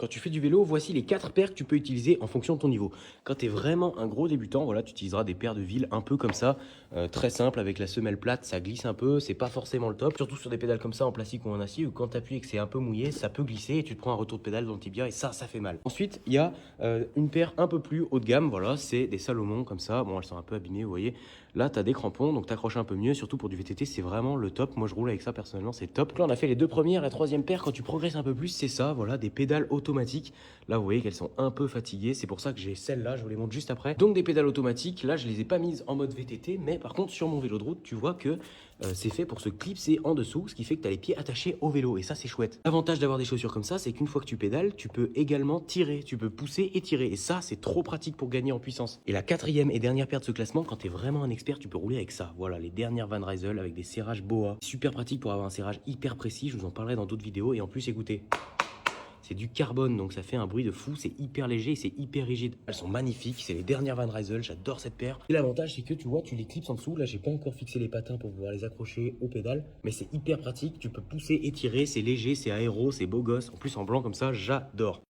Quand tu fais du vélo, voici les 4 paires que tu peux utiliser en fonction de ton niveau. Quand tu es vraiment un gros débutant, voilà, tu utiliseras des paires de ville un peu comme ça, très simple avec la semelle plate, ça glisse un peu, c'est pas forcément le top, surtout sur des pédales comme ça en plastique ou en acier où quand tu appuies et que c'est un peu mouillé, ça peut glisser et tu te prends un retour de pédale dans le tibia et ça fait mal. Ensuite, il y a une paire un peu plus haut de gamme, voilà, c'est des Salomon comme ça. Bon, elles sont un peu abîmées, vous voyez. Là, tu as des crampons, donc t'accroches un peu mieux, surtout pour du VTT, c'est vraiment le top. Moi, je roule avec ça personnellement, c'est top. Donc là, on a fait les deux premières, la troisième paire, quand tu progresses un peu plus, c'est ça, voilà, des pédales automatiques. Là, vous voyez qu'elles sont un peu fatiguées, c'est pour ça que j'ai celle-là, je vous les montre juste après. Donc des pédales automatiques, là, je les ai pas mises en mode VTT, mais par contre, sur mon vélo de route, tu vois que c'est fait pour se clipser en dessous, ce qui fait que tu as les pieds attachés au vélo, et ça, c'est chouette. L'avantage d'avoir des chaussures comme ça, c'est qu'une fois que tu pédales, tu peux également tirer, tu peux pousser et tirer, et ça, c'est trop pratique pour gagner en puissance. Et la quatrième et dernière paire de ce classement, quand tu es vraiment un expert, tu peux rouler avec ça. Voilà, les dernières Van Rysel avec des serrages BOA. Super pratique pour avoir un serrage hyper précis, je vous en parlerai dans d'autres vidéos, et en plus, écoutez. C'est du carbone, donc ça fait un bruit de fou, c'est hyper léger et c'est hyper rigide. Elles sont magnifiques, c'est les dernières Van Rysel, j'adore cette paire. Et l'avantage, c'est que tu vois, tu les clips en dessous. Là, j'ai pas encore fixé les patins pour pouvoir les accrocher aux pédales, mais c'est hyper pratique, tu peux pousser et tirer, c'est léger, c'est aéro, c'est beau gosse. En plus, en blanc comme ça, j'adore.